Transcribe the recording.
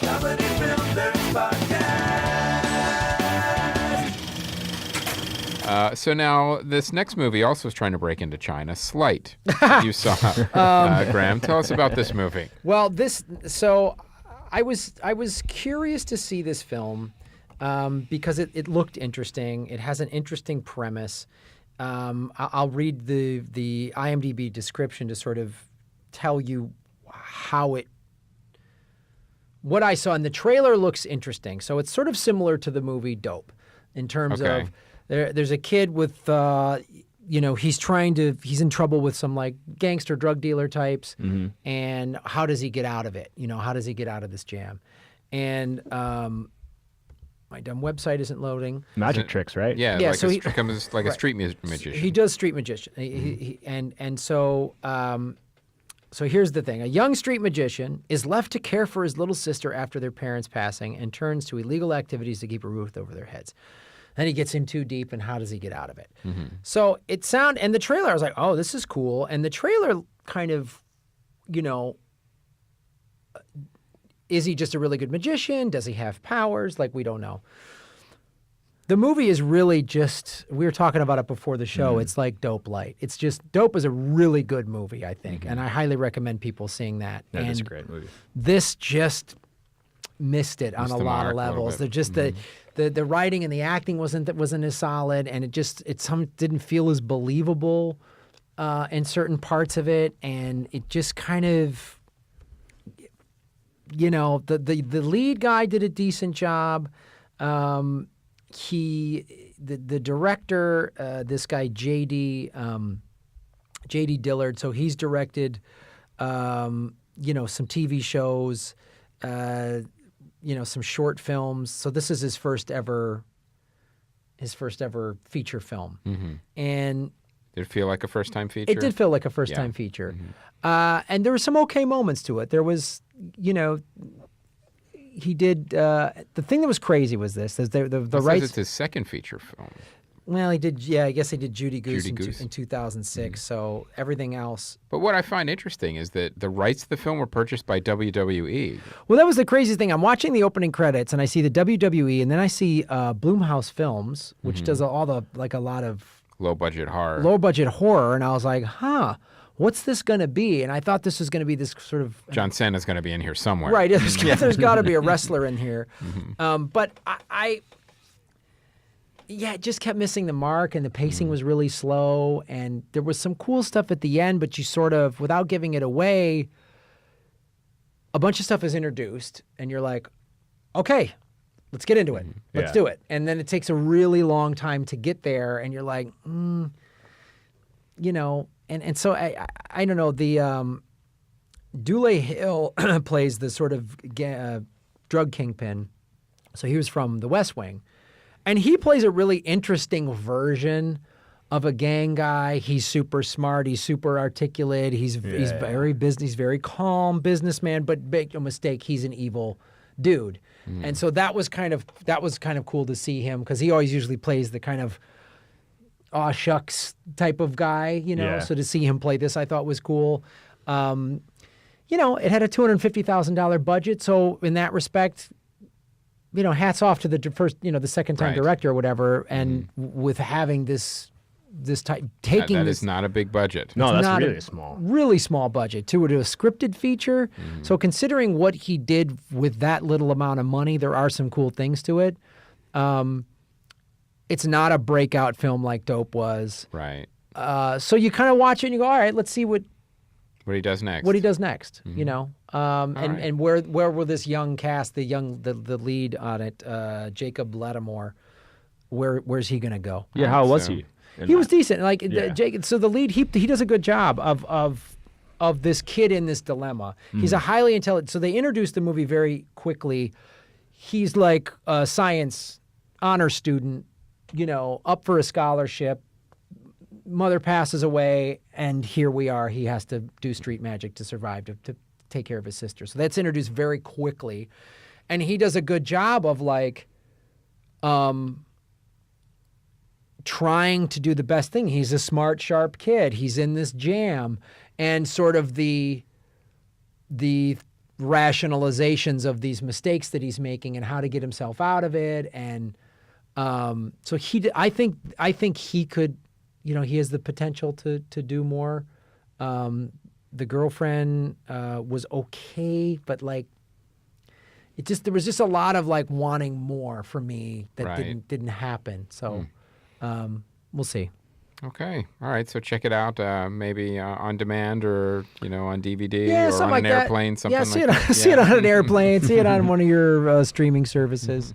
Comedy Film Nerds Podcast. So now this next movie also is trying to break into China. Sleight. You saw, Graham. Tell us about this movie. Well, so I was curious to see this film because it looked interesting. It has an interesting premise. I'll read the IMDb description to sort of tell you what I saw. And the trailer looks interesting. So it's sort of similar to the movie Dope in terms of there's a kid with, he's in trouble with some like gangster drug dealer types. Mm-hmm. And how does he get out of it? How does he get out of this jam? And my dumb website isn't loading. Magic tricks, right? Yeah, Yeah, like so a, he- becomes like a right. street magician. He does street magician. So here's the thing. A young street magician is left to care for his little sister after their parents' passing and turns to illegal activities to keep a roof over their heads. Then he gets in too deep, and how does he get out of it? Mm-hmm. So and the trailer, I was like, oh, this is cool. And the trailer kind of, is he just a really good magician? Does he have powers? Like, we don't know. The movie is really just, we were talking about it before the show. It's like Dope Light. It's just, Dope is a really good movie, I think. And I highly recommend people seeing that. That and is a great movie. This just missed it on Missed a the lot of mark a little levels. bit. They're just the writing and the acting wasn't as solid, and it didn't feel as believable in certain parts of it, and it just kind of, the lead guy did a decent job. The director, this guy J.D. Dillard, so he's directed, some TV shows, some short films. So this is his first ever feature film, and Did it feel like a first-time feature? it did feel like a first time feature. And there were some okay moments to it. There was, he did the thing that was crazy was this. The It rights. says it's his second feature film. Well, he did. Yeah, I guess he did Judy Goose, Judy Goose. in 2006. So everything else. But what I find interesting is that the rights to the film were purchased by WWE. Well, that was the craziest thing. I'm watching the opening credits and I see the WWE, and then I see Blumhouse Films, which does a lot of Low-budget horror. low budget horror, and I was like, what's this going to be? And I thought this was going to be this sort of John Cena's going to be in here somewhere. right. There's got to be a wrestler in here, but it just kept missing the mark, and the pacing was really slow, and there was some cool stuff at the end, but you sort of, without giving it away, a bunch of stuff is introduced, and you're like, okay, let's get into it. Let's do it. And then it takes a really long time to get there, and you're like, and so I don't know, the Dule Hill plays the sort of drug kingpin. So he was from The West Wing. And he plays a really interesting version of a gang guy. He's super smart. He's super articulate. He's very calm businessman, but make no mistake, he's an evil dude. And so that was kind of cool to see him, because he always usually plays the kind of aw shucks type of guy, So to see him play this, I thought was cool. It had a $250,000 budget, so in that respect, hats off to the second time Right. director or whatever, and with having this type taking That this. is not a big budget. No, that's not really small. Really small budget to a scripted feature. So considering what he did with that little amount of money, there are some cool things to it. It's not a breakout film like Dope was. Right. So you kind of watch it and you go, all right, let's see what he does next. And where will this young cast, the lead on it, Jacob Lattimore, where's he going to go? Yeah, how was So- he? He was decent. Like Yeah. Jacob. So the lead, he does a good job of this kid in this dilemma. He's a highly intelligent. So they introduced the movie very quickly. He's like a science honor student, up for a scholarship. Mother passes away, and here we are. He has to do street magic to survive, to take care of his sister. So that's introduced very quickly, and he does a good job of trying to do the best thing. He's a smart, sharp kid. He's in this jam, and sort of the rationalizations of these mistakes that he's making and how to get himself out of it. And so I think he could, he has the potential to do more. The girlfriend was okay, but like there was just a lot of like wanting more for me that didn't happen. So we'll see. Okay. All right. So check it out. Maybe on demand or on DVD or something on like an airplane. Something yeah, like that. See it on an airplane. See it on one of your streaming services.